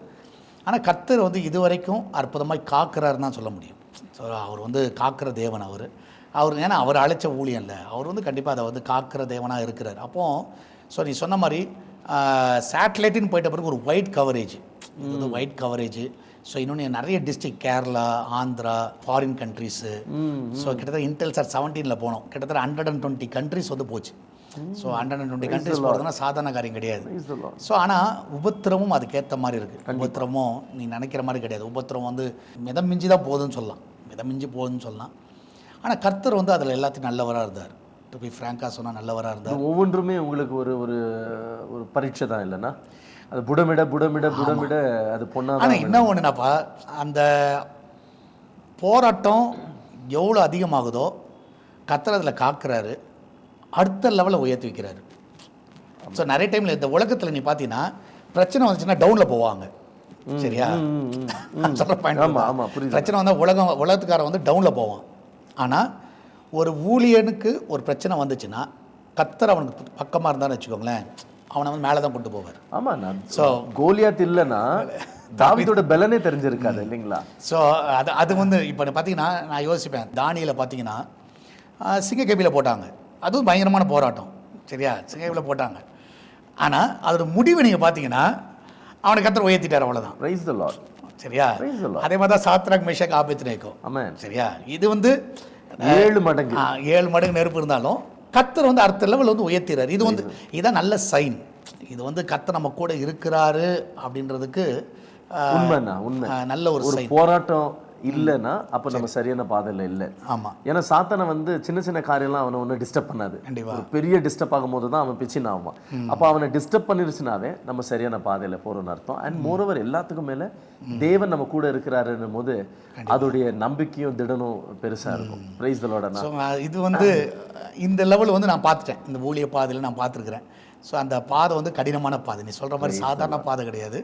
ஆனால் கர்த்தர் வந்து இது வரைக்கும் அற்புதமாக காக்கிறாருன்னு தான் சொல்ல முடியும். ஸோ அவர் வந்து காக்கிற தேவன் அவர். ஏன்னா அவர் அழைச்ச ஊழியம் இல்லை, அவர் வந்து கண்டிப்பாக அதை வந்து காக்கிற தேவனாக இருக்கிறார். அப்போது ஸோ நீ சொன்ன மாதிரி சேட்டலைட்டுன்னு போயிட்ட பிறகு ஒரு ஒயிட் கவரேஜ், இது வந்து ஒயிட் கவரேஜ். ஸோ இன்னொன்று நிறைய district, Kerala, Andhra, foreign countries. So கிட்டத்தட்ட இன்டெல்சாட் 17 போனோம். கிட்டத்தட்ட 120 கண்ட்ரிஸ் வந்து போச்சு. ஸோ 120 கண்ட்ரிஸ் போகிறதுனா சாதாரண காரியம் கிடையாது. ஸோ ஆனால் உபத்திரமும் அதுக்கேற்ற மாதிரி இருக்குது. உபத்திரமும் நீ நினைக்கிற மாதிரி கிடையாது. உபத்திரம் வந்து மிதம் மிஞ்சி தான் போகுதுன்னு சொல்லலாம். ஆனால் கர்த்தர் வந்து அதில் எல்லாத்தையும் நல்லவராக இருந்தார். டு பி ஃப்ராங்காக சொன்னால் நல்லவராக இருந்தார். ஒவ்வொன்றுமே உங்களுக்கு ஒரு பரீட்சை தான் இல்லைன்னா, அது புடமிட அது பொண்ணா. ஆனால் என்ன ஒன்றுனாப்பா, அந்த போராட்டம் எவ்வளோ அதிகமாகுதோ கர்த்தர் அதில் காக்கிறாரு, அடுத்த லெவலில் உயர்த்தி வைக்கிறாரு. ஸோ நிறைய டைமில் இந்த உலகத்தில் நீ பார்த்தீங்கன்னா பிரச்சனை வந்துச்சுன்னா டவுனில் போவாங்க. சரியா? சொல்கிற பாயிண்ட். பிரச்சனை வந்தால் உலகத்துக்காரன் வந்து டவுனில் போவான். ஆனால் ஒரு ஊழியனுக்கு ஒரு பிரச்சனை வந்துச்சுன்னா கர்த்தர் அவனுக்கு பக்கமாக இருந்தான்னு வச்சுக்கோங்களேன், அவனை வந்து மேலே தான் கொண்டு போவார். ஆமாம். ஸோ கோலியாத் இல்லைன்னா தாவீதோட பலனே தெரிஞ்சிருக்காது இல்லைங்களா? ஸோ அது வந்து இப்போ பார்த்தீங்கன்னா நான் யோசிப்பேன், தானியேலை பார்த்தீங்கன்னா சிங்கக்கேபியில் போட்டாங்க, அதுவும் பயங்கரமான போராட்டம். சரியா? சிங்கக்கேபியில் போட்டாங்க. ஆனால் அதோட முடிவு நீங்கள் பார்த்தீங்கன்னா அவனை கர்த்தர் உயர்த்திட்டார், அவ்வளோதான். Praise the Lord. சரியா? அதே மாதிரி தான் சாத்ராக் மேஷாக் ஆபேத்நேகோ. ஆமென். சரியா? இது வந்து 7 மடங்கு 7 மடங்கு நெருப்பு இருந்தாலும் கர்த்தர் வந்து அடுத்த லெவல் வந்து உயர்த்திறார். இது வந்து இதான் நல்ல சைன். இது வந்து கர்த்தர் நம்ம கூட இருக்கிறாரு அப்படின்றதுக்கு உண்மை. நல்ல ஒரு சைன். போராட்டம் இல்லைன்னா அப்போ நம்ம சரியான பாதையில் இல்லை. ஆமாம். ஏன்னா சாத்தானை வந்து சின்ன சின்ன காரியம்லாம் அவனை ஒன்றும் டிஸ்டர்ப் பண்ணாது. கண்டிப்பாக. பெரிய டிஸ்டர்ப் ஆகும்போது தான் அவன் பிச்சின் ஆகுவான். அப்போ அவனை டிஸ்டர்ப் பண்ணிருச்சுனாவே நம்ம சரியான பாதையில் போகிறோன்னு அர்த்தம். அண்ட் மோரோவர் எல்லாத்துக்கும் மேலே தேவன் நம்ம கூட இருக்கிறாருன்னும் போது அதோடைய நம்பிக்கையும் திடனும் பெருசாக இருக்கும். Praise the Lord. இது வந்து இந்த லெவல் வந்து நான் பார்த்துட்டேன், இந்த ஊழிய பாதையில் நான் பார்த்துருக்குறேன். ஸோ அந்த பாதை வந்து கடினமான பாதை, நீ சொல்கிற மாதிரி சாதாரண பாதை கிடையாது,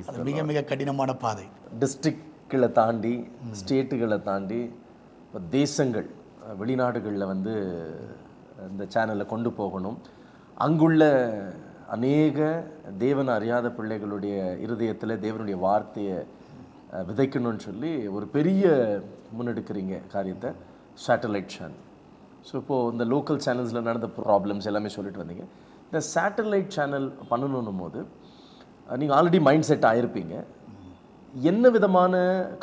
அது மிக மிக கடினமான பாதை. டிஸ்ட்ரிக்ட்களை தாண்டி ஸ்டேட்டுகளை தாண்டி இப்போ தேசங்கள் வெளிநாடுகளில் வந்து இந்த சேனலை கொண்டு போகணும். அங்குள்ள அநேக தேவனை அறியாத பிள்ளைகளுடைய இருதயத்தில் தேவனுடைய வார்த்தையை விதைக்கணும்னு சொல்லி ஒரு பெரிய முன்னெடுக்கிறீங்க காரியத்தை, சேட்டலைட் சேனல். ஸோ இப்போது இந்த லோக்கல் சேனல்ஸில் நடந்த ப்ராப்ளம்ஸ் எல்லாமே சொல்லிட்டு வந்தீங்க. இந்த சேட்டலைட் சேனல் பண்ணணும் போது நீங்கள் ஆல்ரெடி மைண்ட் செட் ஆகிருப்பீங்க. என்ன விதமான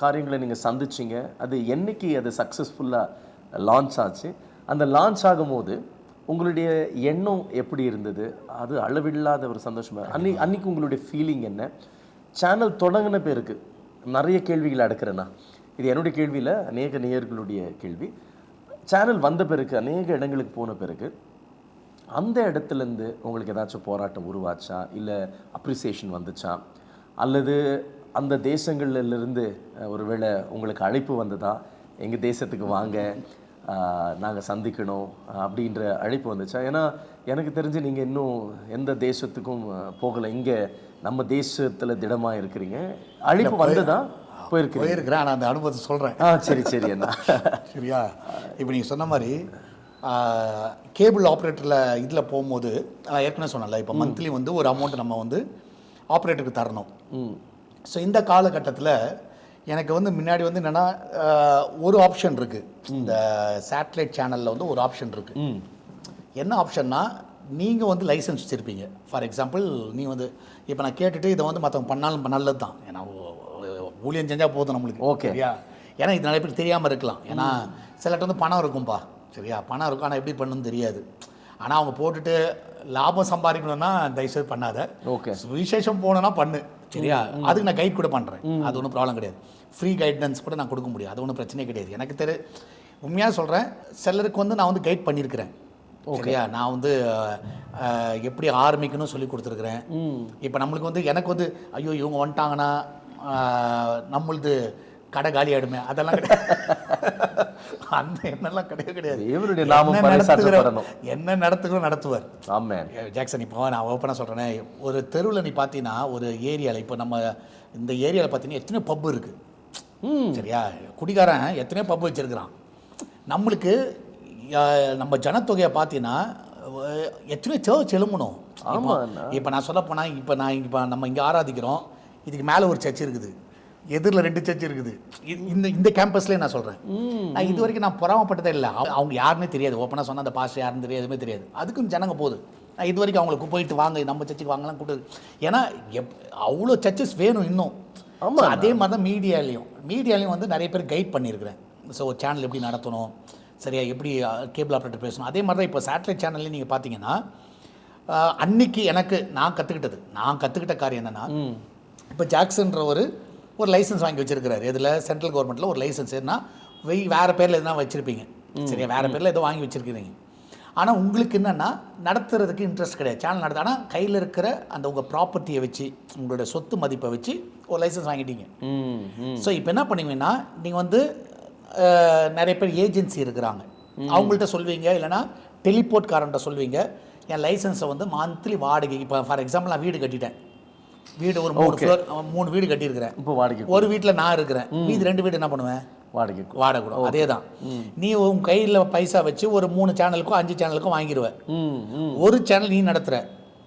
காரியங்களை நீங்கள் சந்திச்சிங்க? அது என்னைக்கு அது சக்ஸஸ்ஃபுல்லாக லான்ச் ஆச்சு? அந்த லான்ச் ஆகும்போது உங்களுடைய எண்ணம் எப்படி இருந்தது? அது அளவில்லாத ஒரு சந்தோஷமாக அன்னைக்கு உங்களுடைய ஃபீலிங் என்ன? சேனல் தொடங்கின பேருக்கு நிறைய கேள்விகளை அடுக்கிறேன்னா, இது என்னுடைய கேள்வியில் அநேக நேயர்களுடைய கேள்வி. சேனல் வந்த பிறகு அநேக இடங்களுக்கு போன பிறகு அந்த இடத்துலேருந்து உங்களுக்கு ஏதாச்சும் போராட்டம் உருவாச்சா, இல்லை அப்ரிசியேஷன் வந்துச்சா, அல்லது அந்த தேசங்கள்லேருந்து ஒருவேளை உங்களுக்கு அழைப்பு வந்ததா, எங்கள் தேசத்துக்கு வாங்க நாங்கள் சந்திக்கணும் அப்படின்ற அழைப்பு வந்துச்சா? ஏன்னா எனக்கு தெரிஞ்சு நீங்கள் இன்னும் எந்த தேசத்துக்கும் போகலை, இங்கே நம்ம தேசத்தில் திடமாக இருக்கிறீங்க. அழைப்பு வந்ததா? போயிருக்கிறேன். நான் அந்த அனுபவத்தை சொல்கிறேன். சரி என்ன சரியா? இப்போ நீங்கள் சொன்ன மாதிரி கேபிள் ஆப்ரேட்டரில் இதில் போகும்போது நான் ஏற்கனவே சொன்னல, இப்போ மந்த்லி வந்து ஒரு அமௌண்ட் நம்ம வந்து ஆப்ரேட்டருக்கு தரணும். ஸோ இந்த காலகட்டத்தில் எனக்கு வந்து முன்னாடி வந்து என்னென்னா ஒரு ஆப்ஷன் இருக்குது, இந்த சேட்டலைட் சேனலில் வந்து ஒரு ஆப்ஷன் இருக்குது. என்ன ஆப்ஷன்னா, நீங்கள் வந்து லைசன்ஸ் வச்சுருப்பீங்க. ஃபார் எக்ஸாம்பிள் நீ வந்து இப்போ நான் கேட்டுட்டு இதை வந்து மற்றவங்க பண்ணாலும் நல்லது தான், ஏன்னா ஊழியம் செஞ்சால் போதும் நம்மளுக்கு. ஓகே. சரியா? ஏன்னா இது நிறைய பேருக்கு தெரியாமல் இருக்கலாம். ஏன்னா சிலட்ட வந்து பணம் இருக்கும்பா, சரியா, பணம் இருக்கும், ஆனால் எப்படி பண்ணணும்னு தெரியாது. ஆனால் அவங்க போட்டுட்டு லாபம் சம்பாதிக்கணும்னா தயவுசெய்து பண்ணாத. ஓகே. விசேஷம் போனோன்னா பண்ணு, சரியா? அதுக்கு நான் கைட் கூட பண்ணுறேன், அது ஒன்றும் ப்ராப்ளம் கிடையாது. ஃப்ரீ கைடன்ஸ் கூட நான் கொடுக்க முடியும், அது ஒன்றும் பிரச்சனையே கிடையாது. எனக்கு உண்மையாக சொல்கிறேன், சிலருக்கு வந்து நான் வந்து கைட் பண்ணியிருக்கிறேன். சரியா? நான் வந்து எப்படி ஆரம்பிக்கணும்னு சொல்லி கொடுத்துருக்குறேன். இப்போ நம்மளுக்கு வந்து எனக்கு வந்து ஐயோ இவங்க வந்துட்டாங்கன்னா நம்மளுது கடை காலி ஆகிடுமே, அதெல்லாம் கிடையாது. அந்த எண்ணெல்லாம் கிடையாது. என்ன நடத்துகிறோம் நடத்துவார். ஆமாம் ஜாக்சன். இப்போ நான் ஓப்பனாக சொல்கிறேனே, ஒரு தெருவில் நீ பார்த்தீங்கன்னா ஒரு ஏரியாவில், இப்போ நம்ம இந்த ஏரியாவில் பார்த்தீங்கன்னா எத்தனையோ பப்பு இருக்குது. சரியா? குடிகாரன் எத்தனையோ பப்பு வச்சுருக்கிறான். நம்மளுக்கு நம்ம ஜனத்தொகையை பார்த்தீங்கன்னா எத்தனையோ சர்ச் எழும்பணும். இப்போ நான் சொல்ல போனால் இப்போ நம்ம இங்கே ஆராதிக்கிறோம், இதுக்கு மேலே ஒரு சர்ச் இருக்குது, எதிரில் 2 சர்ச் இருக்குது. இந்த கேம்பஸ்லேயே நான் சொல்கிறேன். நான் இது வரைக்கும் நான் பொறாமப்பட்டதே இல்லை. அவங்க யாருன்னே தெரியாது. ஓப்பனாக சொன்னால் அந்த பாஸ்டர் யாருன்னு தெரியாது, எதுவுமே தெரியாது. அதுக்கும் ஜனங்க போகுது. நான் இது வரைக்கும் அவங்களுக்கு போயிட்டு வாங்க நம்ம சர்ச்சுக்கு வாங்கலாம் கூப்பிட்டு. ஏன்னா அவ்வளோ சர்ச்சஸ் வேணும் இன்னும். ஆமாம். அதே மாதிரி தான் மீடியாலையும் வந்து நிறைய பேர் கைட் பண்ணியிருக்கிறேன். ஸோ சேனல் எப்படி நடத்தணும், சரியா, எப்படி கேபிள் ஆப்ரேட்டர் பேசணும். அதே மாதிரி தான் இப்போ சேட்டலைட் சேனல்லையும் நீங்கள் பார்த்தீங்கன்னா அன்னைக்கு நான் கற்றுக்கிட்ட காரியம் என்னென்னா, இப்போ ஜாக்சன்ற ஒரு லைசன்ஸ் வாங்கி வச்சிருக்கிறாரு. இதில் சென்ட்ரல் கவர்மெண்ட்டில் ஒரு லைசன்ஸ் என்ன வேறு பேரில் எதுனா வச்சுருப்பீங்க, சரியா, வேறு பேரில் ஏதோ வாங்கி வச்சுருக்கிறீங்க. ஆனால் உங்களுக்கு என்னென்னா நடத்துறதுக்கு இன்ட்ரெஸ்ட் கிடையாது, சேனல் நடத்த. ஆனால் கையில் இருக்கிற அந்த உங்கள் ப்ராப்பர்ட்டியை வச்சு, உங்களுடைய சொத்து மதிப்பை வச்சு ஒரு லைசன்ஸ் வாங்கிட்டீங்க. ஸோ இப்போ என்ன பண்ணுவீங்கன்னா, நீங்கள் வந்து நிறைய பேர் ஏஜென்சி இருக்கிறாங்க, அவங்கள்ட்ட சொல்வீங்க, இல்லைனா டெலிபோர்ட்காரன்ட்ட சொல்வீங்க, என் லைசன்ஸை வந்து மந்த்லி வாடகை, இப்போ ஃபார் எக்ஸாம்பிள் நான் வீடு கட்டிட்டேன், வீடு ஒரு 3 ஃப்ளோர் 3 வீடு கட்டியிருக்கிறேன், இப்போ வாடகை ஒரு வீட்டில் நான் இருக்கிறேன், மீதி 2 வீடு என்ன பண்ணுவேன், வாடகை வாடகை கூட. அதே தான், நீ உன் கையில் பைசா வச்சு ஒரு 3 சேனலுக்கும் 5 சேனலுக்கும் வாங்கிடுவேன். ஒரு சேனல் நீ நடத்துகிற,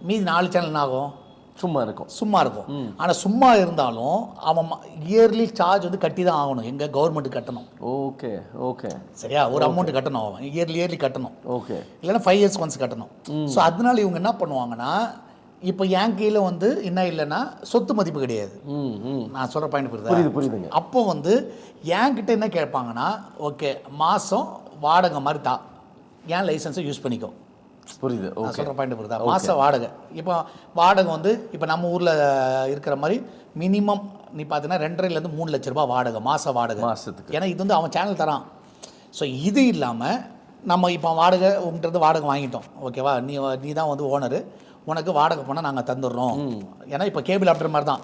மீதி 4 சேனல் என்ன ஆகும், சும்மா இருக்கும். சும்மா இருக்கும். ஆனால் சும்மா இருந்தாலும் அவன் இயர்லி சார்ஜ் வந்து கட்டி தான் ஆகணும், எங்கள் கவர்மெண்ட் கட்டணும். ஓகே ஓகே சரியா, ஒரு அமௌண்ட் கட்டணும், அவன் இயர்லி கட்டணும். ஓகே. இல்லைன்னா 5 இயர்ஸ் ஒன்ஸ் கட்டணும். ஸோ அதனால இவங்க என்ன பண்ணுவாங்கன்னா, இப்போ என் கீழே வந்து என்ன இல்லைன்னா சொத்து மதிப்பு கிடையாது. நான் சொல்கிற பாயிண்ட் புரியுதுங்க. அப்போ வந்து என்கிட்ட என்ன கேட்பாங்கன்னா, ஓகே மாதம் வாடகை மாதிரி தா, ஏன் லைசன்ஸை யூஸ் பண்ணிக்கோ. புரியுது. நான் சொல்கிற பாயிண்ட் புரியுதா, மாதம் வாடகை. இப்போ வாடகை வந்து இப்போ நம்ம ஊரில் இருக்கிற மாதிரி மினிமம் நீ பார்த்தீங்கன்னா 2.5 to 3 லட்ச ரூபாய் வாடகை, மாதம் வாடகை மாதத்துக்கு. ஏன்னா இது வந்து அவன் சேனல் தரான். ஸோ இது இல்லாமல் நம்ம இப்போ வாடகை உங்கள்கிட்ட வாடகை வாங்கிட்டோம், ஓகேவா, நீ தான் வந்து ஓனரு, உனக்கு வாடகை போனால் நாங்கள் தந்துடுறோம். ஏன்னா இப்போ கேபிள் ஆப்டர் மாதிரி தான்.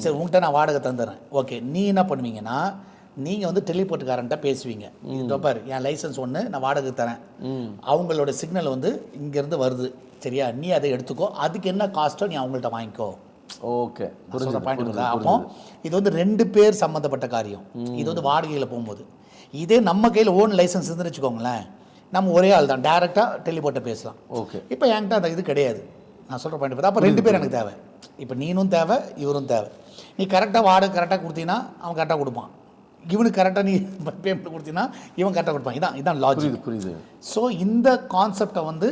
சரி உங்கள்கிட்ட நான் வாடகை தந்துடுறேன், ஓகே. நீ என்ன பண்ணுவீங்கன்னா, நீங்கள் வந்து டெலிபோர்ட்டுக்காரன்ட்ட பேசுவீங்க, இதோ பாரு என் லைசன்ஸ் ஒன்று நான் வாடகை தரேன், அவங்களோட சிக்னல் வந்து இங்கேருந்து வருது, சரியா, நீ அதை எடுத்துக்கோ, அதுக்கு என்ன காஸ்ட்டோ நீ அவங்கள்ட்ட வாங்கிக்கோ. Okay, point. அப்போ இது வந்து 2 பேர் சம்மந்தப்பட்ட காரியம். இது வந்து வாடகையில் போகும்போது. இதே நம்ம கையில் ஓன் லைசன்ஸ் இருந்துன்னு வச்சுக்கோங்களேன், நம்ம ஒரே ஆள் தான், டேரெக்டாக டெலிபோர்ட்டை பேசலாம். ஓகே. இப்போ என்கிட்ட அந்த இது கிடையாது. நான் சொல்கிற பாயிண்ட் பார்த்தா அப்போ 2 பேர் எனக்கு தேவை. இப்போ நீனும் தேவை, இவரும் தேவை. நீ கரெக்டாக வாடகை கரெக்டாக கொடுத்தீங்கன்னா அவன் கரெக்டாக கொடுப்பான், இவனுக்கு கரெக்டாக நீ பேமெண்ட் கொடுத்தீங்கன்னா இவன் கரெக்டாக கொடுப்பான். இதான் லாஜிக். புரியுது. ஸோ இந்த கான்செப்டை வந்து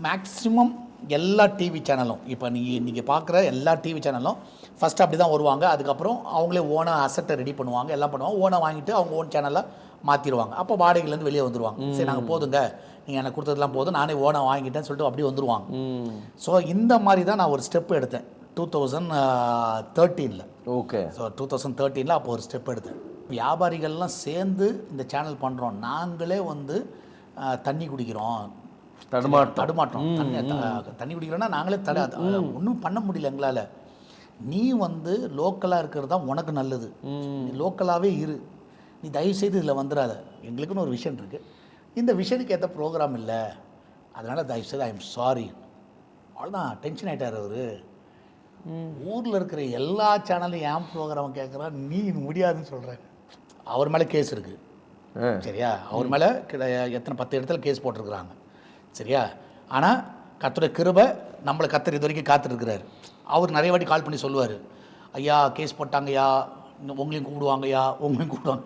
மேக்ஸிமம் எல்லா டிவி சேனலும், இப்போ நீங்கள் பார்க்குற எல்லா டிவி சேனலும் ஃபஸ்ட்டு அப்படி தான் வருவாங்க. அதுக்கப்புறம் அவங்களே ஓனாக அசட்டை ரெடி பண்ணுவாங்க, எல்லாம் பண்ணுவாங்க, ஓனாக வாங்கிட்டு அவங்க ஓன் சேனலில் மாற்றிடுவாங்க. அப்போ வாடகைலேருந்து வெளியே வந்துடுவாங்க. சரி நாங்கள் போதுங்க, நீங்கள் எனக்கு கொடுத்ததுலாம் போதும், நானே ஓனாக வாங்கிட்டேன்னு சொல்லிட்டு அப்படியே வந்துடுவாங்க. ஸோ இந்த மாதிரி தான் நான் ஒரு ஸ்டெப் எடுத்தேன் 2013. ஓகே. ஸோ 2013 அப்போ ஒரு ஸ்டெப் எடுத்தேன். வியாபாரிகள்லாம் சேர்ந்து இந்த சேனல் பண்ணுறோம், நாங்களே வந்து தண்ணி குடிக்கிறோம், தடுமாற்றம், தண்ணி குடிக்கிறோன்னா நாங்களே ஒன்றும் பண்ண முடியல எங்களால். நீ வந்து லோக்கலாக இருக்கிறது தான் உனக்கு நல்லது, நீ லோக்கலாகவே இரு, நீ தயவுசெய்து இதில் வந்துடாத, எங்களுக்குன்னு ஒரு விஷன் இருக்குது, இந்த விஷனுக்கு ஏற்ற ப்ரோக்ராம் இல்லை, அதனால் தயவுசெய்து ஐ எம் சாரி. அவ்வளோதான், டென்ஷன் ஆகிட்டார் அவர். ஊரில் இருக்கிற எல்லா சேனலும் ஏன் ப்ரோக்ராம் கேட்குறான், நீ முடியாதுன்னு சொல்கிறேன். அவர் மேலே கேஸ் இருக்குது, சரியா, அவர் மேலே எத்தனை 10 இடத்துல கேஸ் போட்டிருக்கிறாங்க, சரியா. ஆனால் கர்த்தருடைய கிருபை நம்மளை கர்த்தர் இது வரைக்கும் காத்துட்ருக்கிறாரு. அவர் நிறைய வாட்டி கால் பண்ணி சொல்லுவார், ஐயா கேஸ் போட்டாங்கய்யா, உங்களையும் கூப்பிடுவாங்கய்யா, உங்களையும் கூப்பிடுவாங்க.